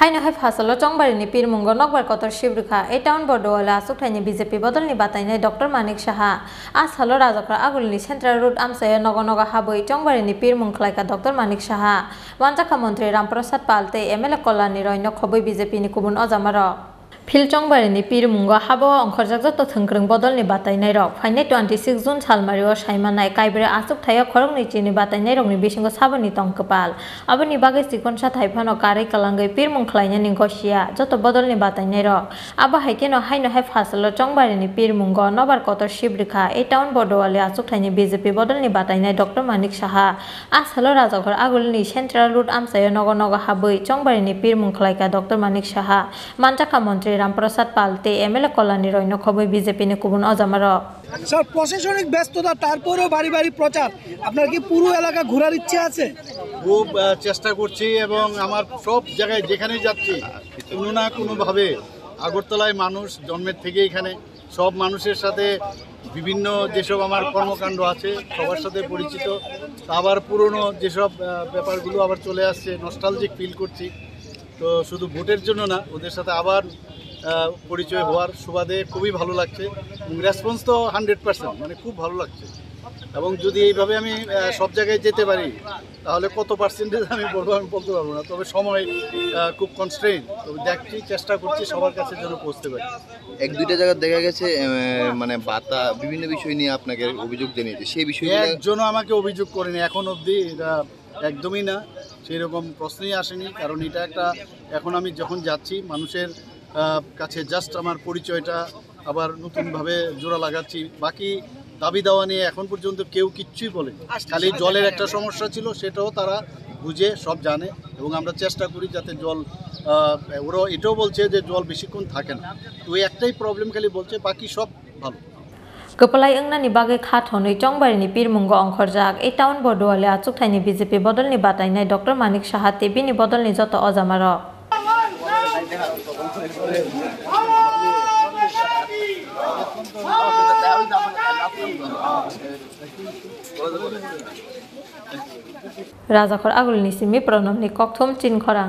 Haino hai phasalo chongbari ni pir mungo nokbar kotor shibrikha e town bodowala asuk thaini BJP bodolni batainai Dr. Manik Saha ashalo rajakra agulni Central Road amsayo nogonoga haboi chongbari ni pir mungkhlaika Dr. Manik Saha wanjaka mantri Ramprasad Pal tei MLA Kolani Roy nokhoboi BJP ni kubun ojamaro Phil chongbari ni pir mungo habo ongkhorjak joto thongkrong bodolni batainai rok phainai 26 June salmario saimanai kaibre asuk thaya khorokni chini batainai rokni bisingo saboni tongkapal aboni bagai sikonsa thaifano karai kalangai pir mungkhlaina ni gosia joto bodolni batainai rok aba haikeno haino hai phasalo chongbari ni pir mungo nobar kotor shibrikha e town bodowali asuk thaini BJP bodolni batainai Dr. Manik Saha ashalo rajakhor agulni Central Road amsayo nogonoga haboi chongbari ni pir mungkhlaika Dr. Manik Saha manjaka mantri Ramprasad Pal te MLA Kolani Roy nokhoboi BJP ni kubun ojamaro sir প্রশাসনিক ব্যস্ততা তারপরেও বাড়ি বাড়ি প্রচার আপনার কি পুরো এলাকা ঘোরার ইচ্ছে আছে খুব চেষ্টা করছি এবং আমার সব জায়গায় যেখানে যাচ্ছি কোনো না কোনোভাবে আগরতলায় মানুষ জন্মের থেকে এখানে সব মানুষের সাথে বিভিন্ন যেসব আমার কর্মকাণ্ড আছে সবার সাথে পরিচিত আবার পুরনো যেসব ব্যাপারগুলো আবার চলে আসছে নস্টালজিক ফিল করছি তো শুধু ভোটের জন্য না ওদের সাথে আবার পরিচয় হওয়ার সুবাদে খুবই ভালো লাগছে রেসপন্স তো 100% মানে খুব ভালো লাগছে এবং যদি এইভাবে আমি সব জায়গায় যেতে পারি তাহলে কত পার্সেন্টেজ আমি বলবো আমি বলতে পারবো না তবে সময় খুব কনস্ট্রেইন তবে দেখছি চেষ্টা করছি সবার কাছে যেন পৌঁছতে পারি এক দুইটা জায়গা দেখা গেছে মানে বাতা বিভিন্ন বিষয় নিয়ে আপনাকে অভিযোগ জানিয়েছে সেই বিষয়ে একজনও আমাকে অভিযোগ করেনি এখন অবধি এটা একদমই না সেই রকম প্রশ্নই আসেনি কারণ এটা একটা এখন আমি যখন যাচ্ছি মানুষের কাছে জাস্ট আমার পরিচয়টা আবার নতুনভাবে জোড়া লাগাচ্ছি বাকি দাবি দাওয়া নিয়ে এখন পর্যন্ত কেউ কিচ্ছুই বলে খালি জলের একটা সমস্যা ছিল সেটাও তারা বুঝে সব জানে এবং আমরা চেষ্টা করি যাতে জল ওরা এটাও বলছে যে জল বেশিক্ষণ থাকে না তো ওই একটাই প্রবলেম খালি বলছে বাকি সব ভালো Kepalai engnani bagai khathonoi chongbari ni pir mungo ongkhorjak e town bodowali asuk thaini BJP bodolni batainai Dr. Manik Saha te bini bodolni joto ojamaro Rajakhor agulni simi pranamni kokthom chinkhora